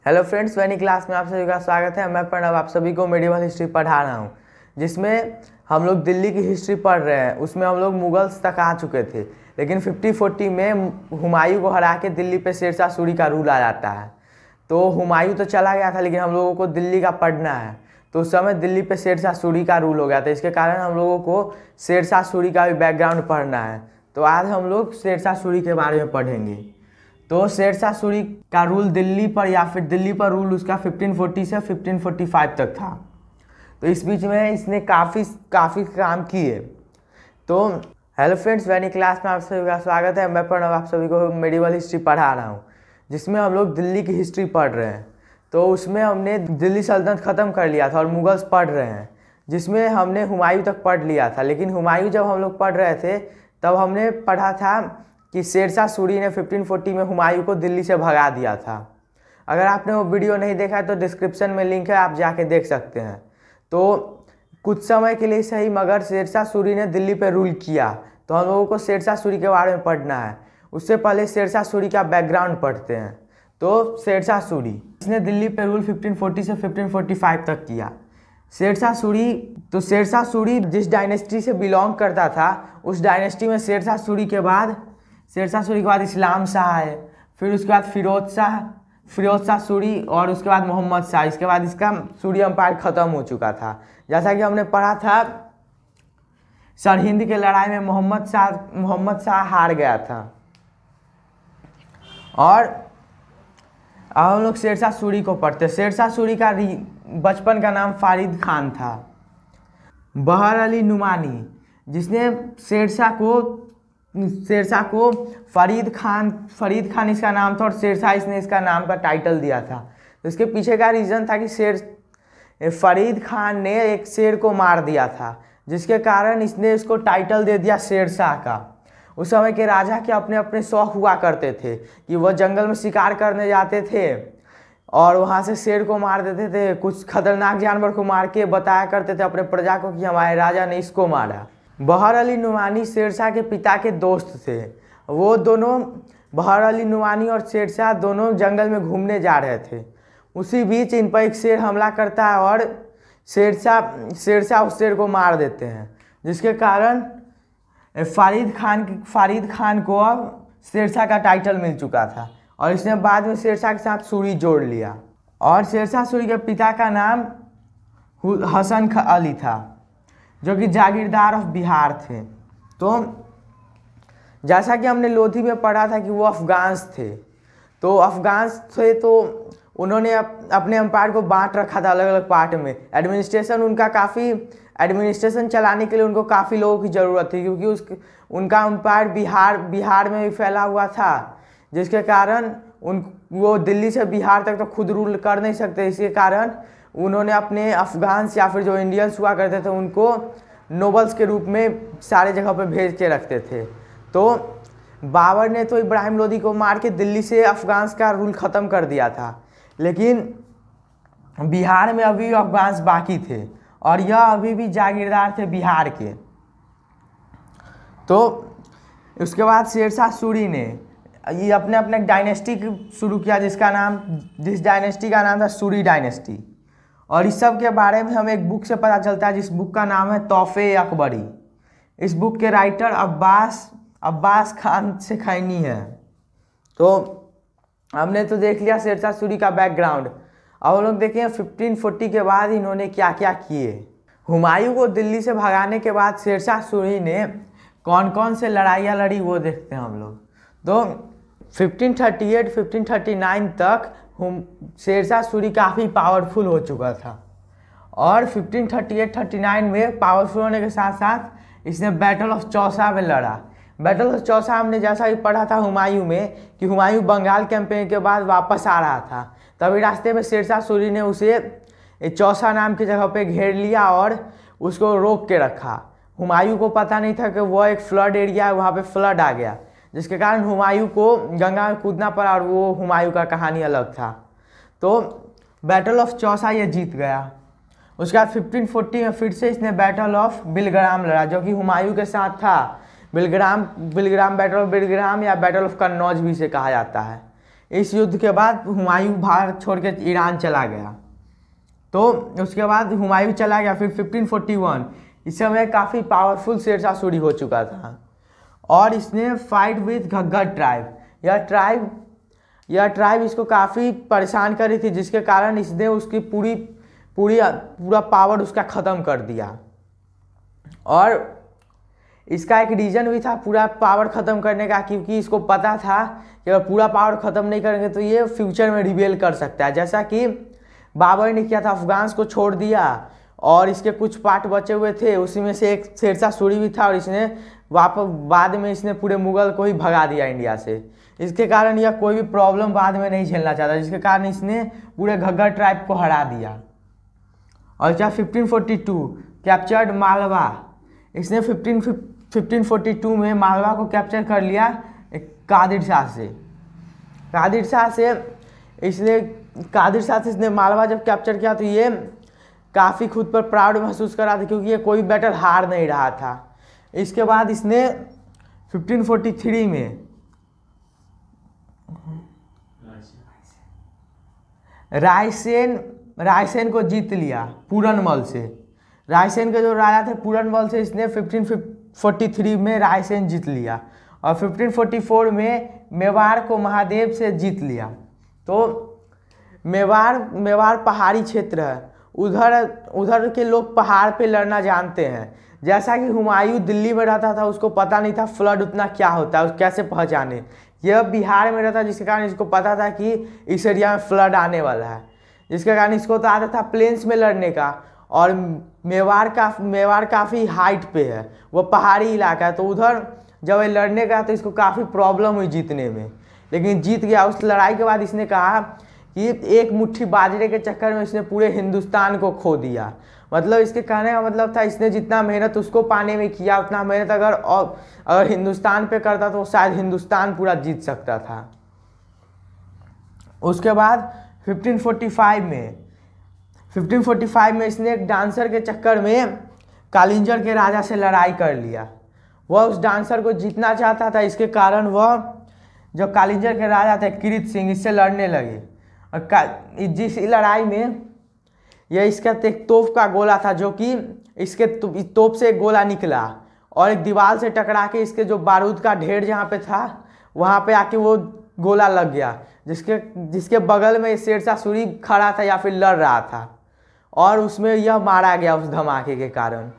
Hello friends, वैनी class में आप सभी का स्वागत है। मैं प्रणव आप सभी को मेडिवल हिस्ट्री पढ़ा रहा हूँ, जिसमें हम लोग दिल्ली की हिस्ट्री पढ़ रहे हैं। उसमें हम लोग मुगल्स तक आ चुके थे, लेकिन 50-40 में हुमायूं को हरा के दिल्ली पे शेरशाह सूरी का रूल आ जाता है। तो हुमायूं तो चला गया था, लेकिन हम लोगों को दिल्ली का पढ़ना है। तो उस समय दिल्ली पे शेरशाह सूरी का रूल हो गया था। इसके कारण हम लोगों को शेरशाह सूरी का भी बैकग्राउंड पढ़ना है। तो आज हम लोग शेरशाह सूरी के बारे में पढ़ेंगे। तो शेरशाह सूरी का रूल दिल्ली पर या फिर दिल्ली पर रूल उसका 1540 से 1545 तक था। तो इस बीच में इसने काफ़ी काम किए। तो हेलो फ्रेंड्स, वैनी क्लास में आप सभी का स्वागत है। मैं प्रणव आप सभी को मेडिवल हिस्ट्री पढ़ा रहा हूँ, जिसमें हम लोग दिल्ली की हिस्ट्री पढ़ रहे हैं। तो उसमें हमने दिल्ली सल्तनत ख़त्म कर लिया था और मुगल्स पढ़ रहे हैं, जिसमें हमने हुमायूं तक पढ़ लिया था। लेकिन हुमायूं जब हम लोग पढ़ रहे थे तब हमने पढ़ा था कि शेरशाह सूरी ने 1540 में हुमायूं को दिल्ली से भगा दिया था। अगर आपने वो वीडियो नहीं देखा है तो डिस्क्रिप्शन में लिंक है, आप जाके देख सकते हैं। तो कुछ समय के लिए सही, मगर शेरशाह सूरी ने दिल्ली पे रूल किया। तो हम लोगों को शेरशाह सूरी के बारे में पढ़ना है। उससे पहले शेरशाह सूरी का बैकग्राउंड पढ़ते हैं। तो शेरशाह सूरी, इसने दिल्ली पे रूल 1540 से 1545 तक किया। शेरशाह सूरी जिस डायनेस्टी से बिलोंग करता था, उस डायनेस्टी में शेरशाह सूरी के बाद इस्लाम शाह है, फिर उसके बाद फिरोज शाह सूरी, और उसके बाद मोहम्मद शाह। इसके बाद इसका सूरी एम्पायर ख़त्म हो चुका था। जैसा कि हमने पढ़ा था, सरहिंद के लड़ाई में मोहम्मद शाह हार गया था। और अब हम लोग शेरशाह सूरी को पढ़ते। शेरशाह सूरी का बचपन का नाम फारिद खान था। बहर अली नुमानी, जिसने शेरशाह को फरीद खान इसका नाम था, और शेरशाह इसने इसका नाम का टाइटल दिया था। तो इसके पीछे का रीज़न था कि फरीद खान ने एक शेर को मार दिया था, जिसके कारण इसने इसको टाइटल दे दिया शेरशाह का। उस समय के राजा के अपने अपने शौक हुआ करते थे कि वह जंगल में शिकार करने जाते थे और वहाँ से शेर को मार देते थे। कुछ खतरनाक जानवर को मार के बताया करते थे अपने प्रजा को कि हमारे राजा ने इसको मारा। बहर अली नुमानी शेरशाह के पिता के दोस्त थे। वो दोनों, बहर अली नुमानी और शेरशाह, दोनों जंगल में घूमने जा रहे थे। उसी बीच इन पर एक शेर हमला करता है और शेरशाह उस शेर को मार देते हैं, जिसके कारण फारिद खान को अब शेरशाह का टाइटल मिल चुका था। और इसने बाद में शेरशाह के साथ सूरी जोड़ लिया। और शेरशाह सूरी के पिता का नाम हसन अली था, जो कि जागीरदार ऑफ बिहार थे। तो जैसा कि हमने लोधी में पढ़ा था कि वो अफगान्स थे। तो उन्होंने अपने एम्पायर को बांट रखा था अलग अलग पार्ट में। एडमिनिस्ट्रेशन चलाने के लिए उनको काफ़ी लोगों की ज़रूरत थी, क्योंकि उनका एम्पायर बिहार में भी फैला हुआ था, जिसके कारण वो दिल्ली से बिहार तक तो खुद रूल कर नहीं सकते। इसके कारण उन्होंने अपने अफगान्स या फिर जो इंडियंस हुआ करते थे उनको नोबल्स के रूप में सारे जगह पे भेज के रखते थे। तो बाबर ने तो इब्राहिम लोदी को मार के दिल्ली से अफगान्स का रूल ख़त्म कर दिया था, लेकिन बिहार में अभी अफगान्स बाकी थे और यह अभी भी जागीरदार थे बिहार के। तो उसके बाद शेरशाह सूरी ने ये अपने डायनेस्टी शुरू किया, जिस डायनेस्टी का नाम था सूरी डायनेस्टी। और इस सब के बारे में हमें एक बुक से पता चलता है, जिस बुक का नाम है तोहफे अकबरी। इस बुक के राइटर अब्बास खान से खैनी है। तो हमने तो देख लिया शेरशाह सूरी का बैकग्राउंड। अब हम लोग देखें 1540 के बाद इन्होंने क्या क्या किए। हुमायूं को दिल्ली से भगाने के बाद शेरशाह सूरी ने कौन कौन से लड़ाइयाँ लड़ी वो देखते हैं हम लोग। तो 1538-1539 तक शेरशाह सूरी काफ़ी पावरफुल हो चुका था। और 1538-39 में पावरफुल होने के साथ साथ इसने बैटल ऑफ चौसा में लड़ा। बैटल ऑफ चौसा हमने जैसा ही पढ़ा था हुमायूं में, कि हुमायूं बंगाल कैंपेन के बाद वापस आ रहा था। तभी रास्ते में शेरशाह सूरी ने उसे चौसा नाम की जगह पे घेर लिया और उसको रोक के रखा। हुमायूं को पता नहीं था कि वह एक फ्लड एरिया है, वहाँ पे फ्लड आ गया, जिसके कारण हुमायूं को गंगा में कूदना पड़ा, और वो हुमायूं का कहानी अलग था। तो बैटल ऑफ चौसा ये जीत गया। उसके बाद 1540 में फिर से इसने बैटल ऑफ बिलग्राम लड़ा, जो कि हुमायूं के साथ था। बिलग्राम बैटल ऑफ बिलग्राम या बैटल ऑफ कन्नौज भी इसे कहा जाता है। इस युद्ध के बाद हुमायूं भारत छोड़ के ईरान चला गया। तो उसके बाद हुमायूं चला गया। फिर 1541 इस समय काफ़ी पावरफुल शेरशाह सूरी हो चुका था और इसने फाइट विथ घग्गर ट्राइब। यह ट्राइब इसको काफ़ी परेशान कर रही थी, जिसके कारण इसने उसकी पूरा पावर उसका ख़त्म कर दिया। और इसका एक रीज़न भी था पूरा पावर ख़त्म करने का, क्योंकि इसको पता था कि अगर पूरा पावर ख़त्म नहीं करेंगे तो ये फ्यूचर में रिबेल कर सकता है, जैसा कि बाबर ने किया था। अफगान्स को छोड़ दिया और इसके कुछ पार्ट बचे हुए थे, उसी में से एक शेरशाह सूरी भी था और इसने बाद में इसने पूरे मुग़ल को ही भगा दिया इंडिया से। इसके कारण यह कोई भी प्रॉब्लम बाद में नहीं झेलना चाहता, जिसके कारण इसने पूरे घग्गर ट्राइब को हरा दिया। और क्या 1542 कैप्चर्ड मालवा। इसने 1542 में मालवा को कैप्चर कर लिया कादिर शाह से इसने मालवा जब कैप्चर किया तो ये काफ़ी खुद पर प्राउड महसूस कर रहा था, क्योंकि ये कोई बैटल हार नहीं रहा था। इसके बाद इसने 1543 में रायसेन को जीत लिया पूरनमल से। रायसेन के जो राजा थे पूरनमल से इसने 1543 में रायसेन जीत लिया और 1544 में मेवाड़ को महादेव से जीत लिया। तो मेवाड़ पहाड़ी क्षेत्र है, उधर के लोग पहाड़ पे लड़ना जानते हैं। जैसा कि हुमायूं दिल्ली में रहता था, उसको पता नहीं था फ्लड उतना क्या होता है, कैसे पहचाने। यह बिहार में रहता, जिसके कारण इसको पता था कि इस एरिया में फ्लड आने वाला है, जिसके कारण इसको तो आता था प्लेन्स में लड़ने का। और मेवाड़ काफ़ी हाइट पे है, वो पहाड़ी इलाका है, तो उधर जब ये लड़ने का तो इसको काफ़ी प्रॉब्लम हुई जीतने में, लेकिन जीत गया। उस लड़ाई के बाद इसने कहा कि एक मुट्ठी बाजरे के चक्कर में इसने पूरे हिंदुस्तान को खो दिया। मतलब इसके कहने का मतलब था इसने जितना मेहनत उसको पाने में किया, उतना मेहनत अगर हिंदुस्तान पे करता तो शायद हिंदुस्तान पूरा जीत सकता था। उसके बाद 1545 में इसने एक डांसर के चक्कर में कालिंजर के राजा से लड़ाई कर लिया। वह उस डांसर को जीतना चाहता था, इसके कारण वह जो कालिंजर के राजा थे किरीत सिंह, इससे लड़ने लगे। और जिस लड़ाई में यह इसका एक तोप का गोला था, जो कि इसके तोप से एक गोला निकला और एक दीवार से टकरा के इसके जो बारूद का ढेर जहाँ पे था वहाँ पे आके वो गोला लग गया, जिसके बगल में शेरशाह सूरी खड़ा था या फिर लड़ रहा था, और उसमें यह मारा गया उस धमाके के कारण।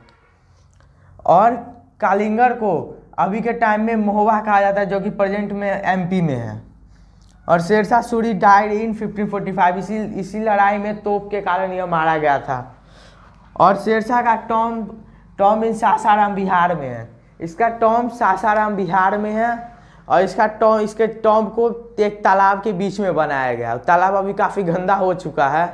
और कालिंगर को अभी के टाइम में महोबा कहा जाता है, जो कि प्रेजेंट में एमपी में है। और शेरशाह सूरी डाइड इन 1545, इसी लड़ाई में तोप के कारण यह मारा गया था। और शेरशाह का टॉम इन सासाराम बिहार में है। इसका टॉम सासाराम बिहार में है और इसके टॉम को एक तालाब के बीच में बनाया गया। तालाब अभी काफ़ी गंदा हो चुका है।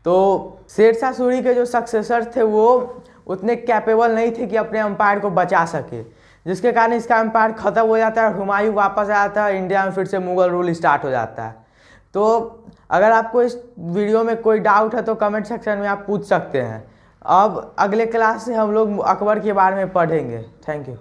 तो शेरशाह सूरी के जो सक्सेसर थे वो उतने कैपेबल नहीं थे कि अपने एम्पायर को बचा सके, जिसके कारण इसका एम्पायर ख़त्म हो जाता है और हुमायूं वापस आ जाता है। इंडिया में फिर से मुग़ल रूल स्टार्ट हो जाता है। तो अगर आपको इस वीडियो में कोई डाउट है तो कमेंट सेक्शन में आप पूछ सकते हैं। अब अगले क्लास से हम लोग अकबर के बारे में पढ़ेंगे। Thank you.